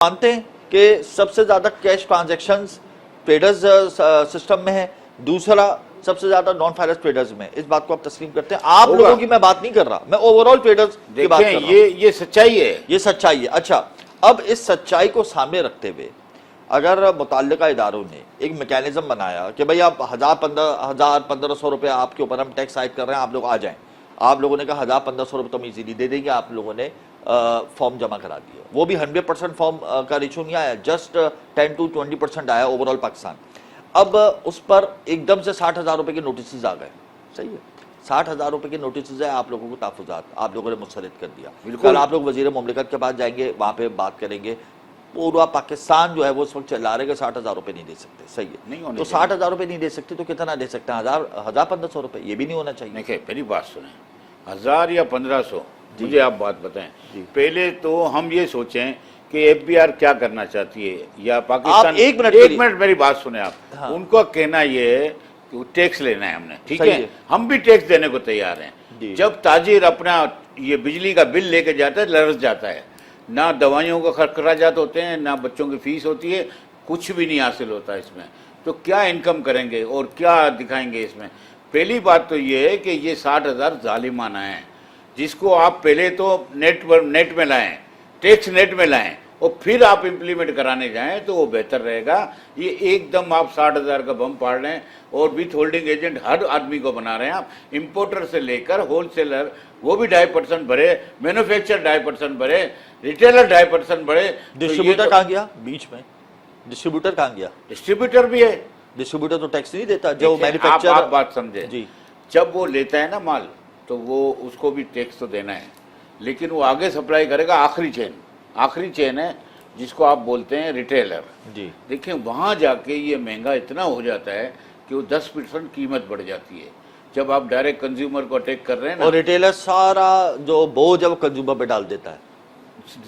मानते हैं कि सबसे ज्यादा कैश ट्रांजैक्शंस ट्रेडर्स सिस्टम में है, दूसरा सबसे ज्यादा नॉन फाइनेंस ट्रेडर्स में, इस बात को आप तस्लीम करते हैं? आप लोगों की मैं बात नहीं कर रहा, मैं ओवरऑल ट्रेडर्स की बात कर रहा हूं। ये सच्चाई है, ये सच्चाई है। अच्छा, अब इस सच्चाई को सामने रखते हुए अगर मुताल्लिका इदारों ने एक मैकेनिज्म बनाया कि भाई आप 1,000-1,500 रुपये आपके ऊपर हम टैक्स आयद कर रहे हैं, आप लोग आ जाएं, आप लोगों ने कहा 1,000-1,500 रुपये तो हम इजीली दे देंगे, आप लोगों ने फॉर्म जमा करा दिया, वो भी 100% फॉर्म का रेशो नहीं आया, जस्ट 10 to 20% आया ओवरऑल पाकिस्तान। अब उस पर एकदम से 60,000 रुपये के नोटिस आ गए, सही है, 60,000 रुपये के नोटिस है, आप लोगों को तहफ़्फ़ुज़ात आप लोगों ने मुस्तरद कर दिया। कल आप लोग वज़ीर मुमलिकत के पास जाएंगे, वहाँ पे बात करेंगे, पूरा पाकिस्तान जो है वो इस वक्त चला रहे 60,000 रुपये नहीं दे सकते, सही है, तो 60,000 रुपये नहीं दे सकते तो कितना दे सकते हैं? 1,000-1,500 रुपये, ये भी नहीं होना चाहिए। देखिए मेरी बात सुने, 1,000 या 1,500, मुझे आप बात बताएं, पहले तो हम ये सोचें कि एफबीआर क्या करना चाहती है, या पाकिस्तान, एक मिनट मेरी बात सुने आप। हाँ। उनका कहना ये है कि टैक्स लेना है हमने, ठीक है, हम भी टैक्स देने को तैयार हैं। जब ताजिर अपना ये बिजली का बिल लेके जाता है, लरस जाता है, ना दवाइयों का खर्चात होते हैं, ना बच्चों की फीस होती है, कुछ भी नहीं हासिल होता इसमें, तो क्या इनकम करेंगे और क्या दिखाएंगे इसमें? पहली बात तो ये है कि ये 60,000 जालिमाना है, जिसको आप पहले तो नेट में लाएं, टैक्स नेट में लाएं, और फिर आप इम्प्लीमेंट कराने जाएं तो वो बेहतर रहेगा। ये एकदम आप 60,000 का बम पाड़ रहे हैं, और विथ होल्डिंग एजेंट हर आदमी को बना रहे हैं आप, इंपोर्टर से लेकर होलसेलर, वो भी 2.5% भरे, मैन्युफैक्चर 2.5% भरे, रिटेलर 2.5% भरे, डिस्ट्रीब्यूटर कहाँ गया बीच में? डिस्ट्रीब्यूटर कहाँ गया? डिस्ट्रीब्यूटर भी है, डिस्ट्रीब्यूटर तो टैक्स नहीं देता, जो मैन्युफैक्चर। आप बात समझे जी, जब वो लेता है ना माल, तो वो उसको भी टैक्स तो देना है, लेकिन वो आगे सप्लाई करेगा आखिरी चेन है, जिसको आप बोलते हैं रिटेलर जी। देखिए वहाँ जाके ये महंगा इतना हो जाता है कि वो 10% कीमत बढ़ जाती है जब आप डायरेक्ट कंज्यूमर को अटैक कर रहे हैं ना, और रिटेलर सारा जो बोझ है वो कंज्यूमर पे डाल देता है।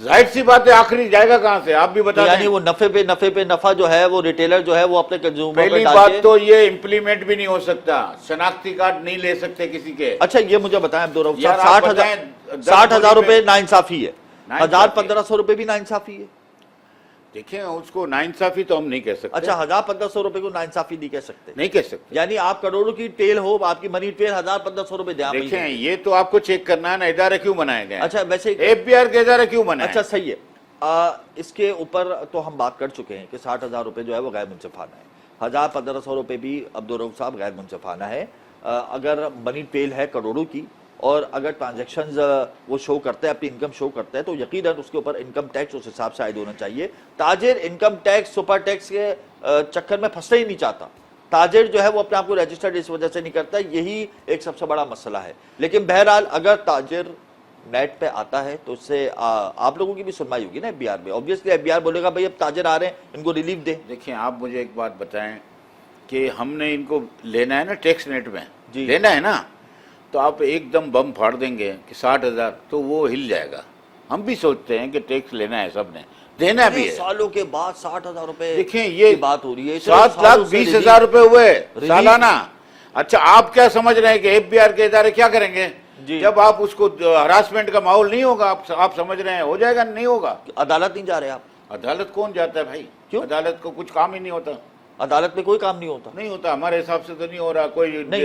जाहिर सी बात है, आखिरी जाएगा कहाँ से, आप भी बता दें। यानी वो नफे पे नफा जो है वो रिटेलर जो है वो अपने कंज्यूमर पे पहली डाल बात तो ये इम्प्लीमेंट भी नहीं हो सकता, शनाख्ती कार्ड नहीं ले सकते किसी के। अच्छा ये मुझे बताएं अब्दुल, 60,000 रुपए नाइंसाफी है, 1,000-1,500 रुपए भी नाइंसाफी है। देखिए उसको नाइंसाफी तो हम नहीं कह सकते। अच्छा 1,000-1,500 रुपए को नाइंसाफी नहीं कह सकते? नहीं कह सकते, यानी आप करोड़ों की टेल हो, आपकी मनी टेल 1,000-1,500 रुपए दे। देखें ये तो आपको चेक करना है ना, इदारे क्यों बनाए गए। अच्छा वैसे एफबीआर के इदारे क्यों बनाए? अच्छा सही है, इसके ऊपर तो हम बात कर चुके हैं कि 60,000 रुपए जो है वो गैर मुंसिफाना है, 1,000-1,500 रुपए भी अब्दुल रऊफ साहब गैर मुंसिफाना है। अगर मनी टेल है करोड़ों की, और अगर ट्रांजैक्शंस वो शो करते हैं, अपनी इनकम शो करते हैं, तो यकीनन उसके ऊपर इनकम टैक्स उस हिसाब से आयद होना चाहिए। ताजिर इनकम टैक्स सुपर टैक्स के चक्कर में फंसना ही नहीं चाहता, ताजिर जो है वो अपने आप को रजिस्टर्ड इस वजह से नहीं करता, यही एक सबसे बड़ा मसला है। लेकिन बहरहाल अगर ताजिर नेट पे आता है तो उससे आप लोगों की भी सुनवाई होगी ना एफबीआर में। ऑब्वियसली एफबीआर बोलेगा भाई अब ताजिर आ रहे हैं, इनको रिलीफ दे। देखिए आप मुझे एक बात बताएं कि हमने इनको लेना है ना टैक्स नेट में लेना है ना, तो आप एकदम बम फाड़ देंगे कि 60,000, तो वो हिल जाएगा। हम भी सोचते हैं कि टैक्स लेना है, सबने देना भी है। सालों के बाद 60,000 रुपए, देखिए ये बात हो रही है, 7,20,000 रुपए हुए सालाना। अच्छा आप क्या समझ रहे हैं कि एफबीआर के इदारे क्या करेंगे जब आप उसको हरासमेंट का माहौल नहीं होगा? आप समझ रहे हैं हो जाएगा? नहीं होगा। अदालत नहीं जा रहे आप? अदालत कौन जाता है भाई? क्यों? अदालत को कुछ काम ही नहीं होता, अदालत में कोई काम नहीं होता। नहीं होता हमारे हिसाब से तो नहीं हो रहा कोई नहीं,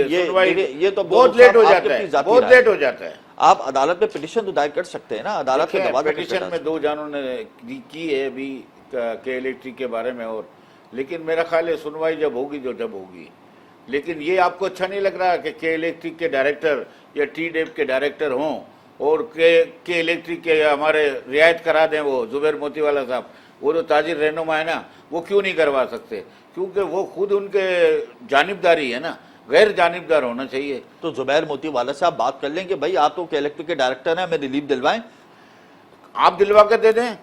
ये तो बहुत लेट हो जाता है, बहुत लेट हो जाता है। आप अदालत में पिटीशन तो दायर कर सकते हैं ना, अदालत में पिटीशन में 2 जानों ने की है अभी के इलेक्ट्रिक के बारे में, और लेकिन मेरा ख्याल है सुनवाई जब होगी जब होगी। लेकिन ये आपको अच्छा नहीं लग रहा कि के इलेक्ट्रिक के डायरेक्टर या टी-डेप के डायरेक्टर हों और के इलेक्ट्रिक के हमारे रियायत करा दें वो जुबैर मोतीवाला साहब, वो जो ताजिर रहनुमा है ना, वो क्यों नहीं करवा सकते? क्योंकि वो खुद उनके जानिबदारी है ना, गैर जानिबदार होना चाहिए। तो जुबैर मोतीवाला से आप बात कर लें कि भाई आप तो के इलेक्ट्रिक के डायरेक्टर हैं, हमें रिलीफ दिलवाएं। आप दिलवा कर दे दें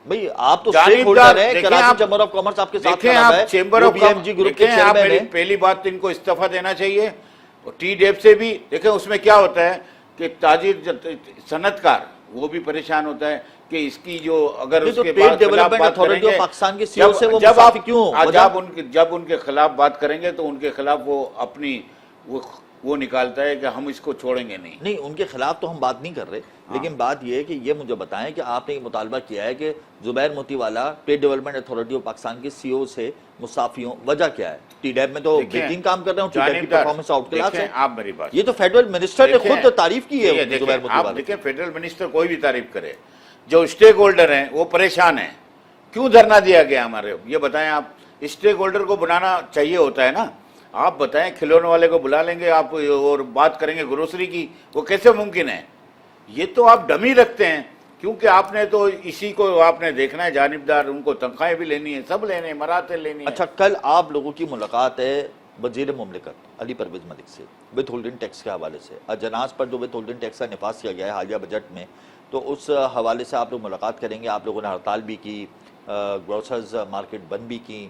भाई, आप तो स्टेक होल्डर हैं, कराची चैम्बर ऑफ कॉमर्स आपके साथ खड़ा है, चैम्बर ऑफ बीएमजी ग्रुप के चेयरमैन हैं। पहली बात तो इनको इस्तीफा देना चाहिए, और टी-डेप से भी देखें उसमें क्या होता है कि ताजिर सनतकार वो भी परेशान होता है कि इसकी जो अगर उसके बाद डेवलपमेंट अथॉरिटी ऑफ पाकिस्तान के सीईओ से वो जब आप क्यों जब उनके खिलाफ बात करेंगे तो उनके खिलाफ वो अपनी वो وہ نکالتا ہے کہ ہم اس کو چھوڑیں گے نہیں. نہیں ان کے خلاف تو ہم بات نہیں کر رہے، لیکن بات یہ ہے کہ یہ مجھے بتائیں کہ آپ نے یہ مطالبہ کیا ہے کہ Zubair Motiwala trade development authority of Pakistan کے سی او سے مستعفی ہوں، وجہ کیا ہے؟ ٹی ڈیب میں تو بہترین کام کر رہے ہیں، ٹی ڈیب کی پرفارمنس آؤٹ کلاس ہے. آپ میری بات، یہ تو فیڈرل منسٹر نے خود تعریف کی ہے زبیر موتی آپ والا. دیکھیں فیڈرل منسٹر کوئی بھی تعریف کرے، جو اسٹیک ہولڈر ہیں وہ پریشان ہیں. کیوں دھرنا دیا گیا ہمارے؟ یہ بتائیں آپ. اسٹیک ہولڈر کو بنانا چاہیے ہوتا ہے نا. آپ بتائیں کھلونے والے کو بلا لیں گے آپ اور بات کریں گے گروسری کی، وہ کیسے ممکن ہے؟ یہ تو آپ ڈمی رکھتے ہیں، کیونکہ آپ نے تو اسی کو آپ نے دیکھنا ہے جانبدار، ان کو تنخواہیں بھی لینی ہے، سب لینے ہیں، مراتب لینی ہے. اچھا کل آپ لوگوں کی ملاقات ہے وزیر مملکت علی پرویز ملک سے وتھ ہولڈنگ ٹیکس کے حوالے سے، اجناس پر جو وتھ ہولڈنگ ٹیکس کا نفاذ کیا گیا ہے حالیہ بجٹ میں، تو اس حوالے سے آپ لوگ ملاقات کریں گے. آپ لوگوں نے ہڑتال بھی کی، گروسرز مارکیٹ بند بھی کی.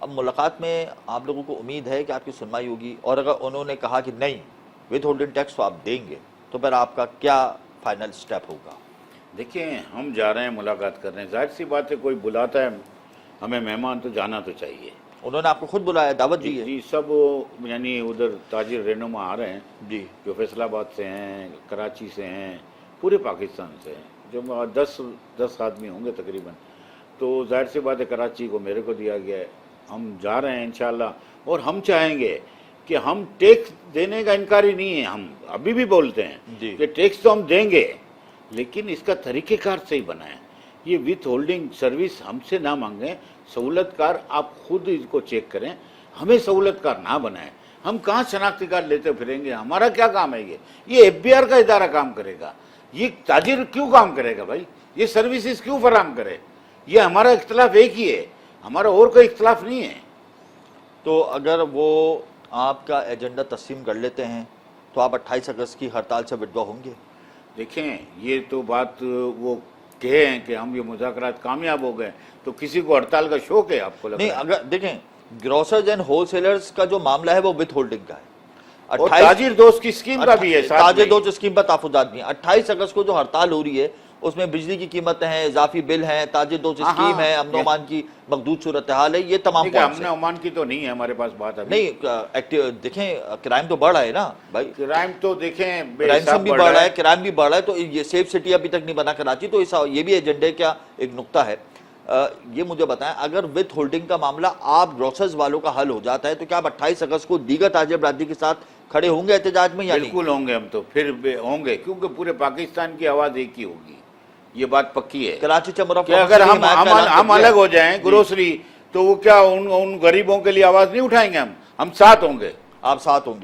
اب ملاقات میں آپ لوگوں کو امید ہے کہ آپ کی سنوائی ہوگی، اور اگر انہوں نے کہا کہ نہیں وتھ ہولڈنگ ٹیکس تو آپ دیں گے، تو پھر آپ کا کیا فائنل سٹیپ ہوگا؟ دیکھیں ہم جا رہے ہیں ملاقات کر رہے ہیں، ظاہر سی بات ہے کوئی بلاتا ہے ہمیں مہمان تو جانا تو چاہیے. انہوں نے آپ کو خود بلایا، دعوت دی ہے؟ جی سب یعنی ادھر تاجر رہنما آ رہے ہیں جی، جو فیصل آباد سے ہیں، کراچی سے ہیں، پورے پاکستان سے ہیں، جو 10 آدمی ہوں گے تقریباً. تو ظاہر سی بات ہے کراچی کو میرے کو دیا گیا ہے. ہم جا رہے ہیں انشاءاللہ، اور ہم چاہیں گے کہ ہم ٹیکس دینے کا انکاری نہیں ہے. ہم ابھی بھی بولتے ہیں کہ ٹیکس تو ہم دیں گے، لیکن اس کا طریقہ کار صحیح بنائیں. یہ وتھ ہولڈنگ سروس ہم سے نہ مانگیں، سہولت کار آپ خود اس کو چیک کریں، ہمیں سہولت کار نہ بنائیں. ہم کہاں شناختی کارڈ لیتے پھریں گے؟ ہمارا کیا کام ہے؟ یہ ایف بی آر کا ادارہ کام کرے گا، یہ تاجر کیوں کام کرے گا بھائی؟ یہ سروسز کیوں فراہم کرے؟ یہ ہمارا اختلاف ایک ہی ہے، ہمارا اور کوئی اختلاف نہیں ہے. تو اگر وہ آپ کا ایجنڈا تسلیم کر لیتے ہیں تو آپ 28 اگست کی ہڑتال سے وڈرا ہوں گے؟ دیکھیں یہ تو بات وہ کہے ہیں کہ ہم یہ مذاکرات کامیاب ہو گئے، تو کسی کو ہڑتال کا شوق ہے آپ کو لگ نہیں، رہا ہے؟ اگر دیکھیں گروسرز اینڈ ہول سیلرز کا جو معاملہ ہے وہ وتھ ہولڈنگ کا ہے، اور تاجر دوست کی اسکیم کا بھی ہے ساتھ تاجر میں. دوست اسکیم پر تحفظات بھی ہیں. 28 اگست کو جو ہڑتال ہو رہی ہے اس میں بجلی کی قیمتیں ہیں، اضافی بل ہیں، تاجر دوست اسکیم ہے، امن و امان کی مقدود صورتحال ہے، یہ تمام پوائنٹس امن و امان کی تو نہیں ہے ہمارے پاس بات ابھی. نہیں. دیکھیں کرائم تو بڑھ رہا ہے نا بھائی، کرائم تو دیکھیں بے رینسم حساب بھی بڑھ بڑھ رہا رہا ہے. ہے، کرائم بھی بڑھ رہا ہے. تو یہ سیف سٹی ابھی تک نہیں بنا کراچی، تو یہ بھی ایجنڈے کا ایک نقطہ ہے. یہ مجھے بتائیں اگر وتھ ہولڈنگ کا معاملہ آپ گروسرز والوں کا حل ہو جاتا ہے تو کیا آپ 28 اگست کو دیگر تاجر برادری کے ساتھ کھڑے ہوں گے احتجاج میں یا نہیں؟ بالکل ہوں گے، ہم تو پھر ہوں گے، کیونکہ پورے پاکستان کی آواز ایک ہی ہوگی، یہ بات پکی ہے. کراچی چیمبر آف کہ اگر ہم الگ ہو جائیں گروسری، تو وہ کیا ان غریبوں کے لیے آواز نہیں اٹھائیں گے؟ ہم ساتھ ہوں گے. آپ ساتھ ہوں گے.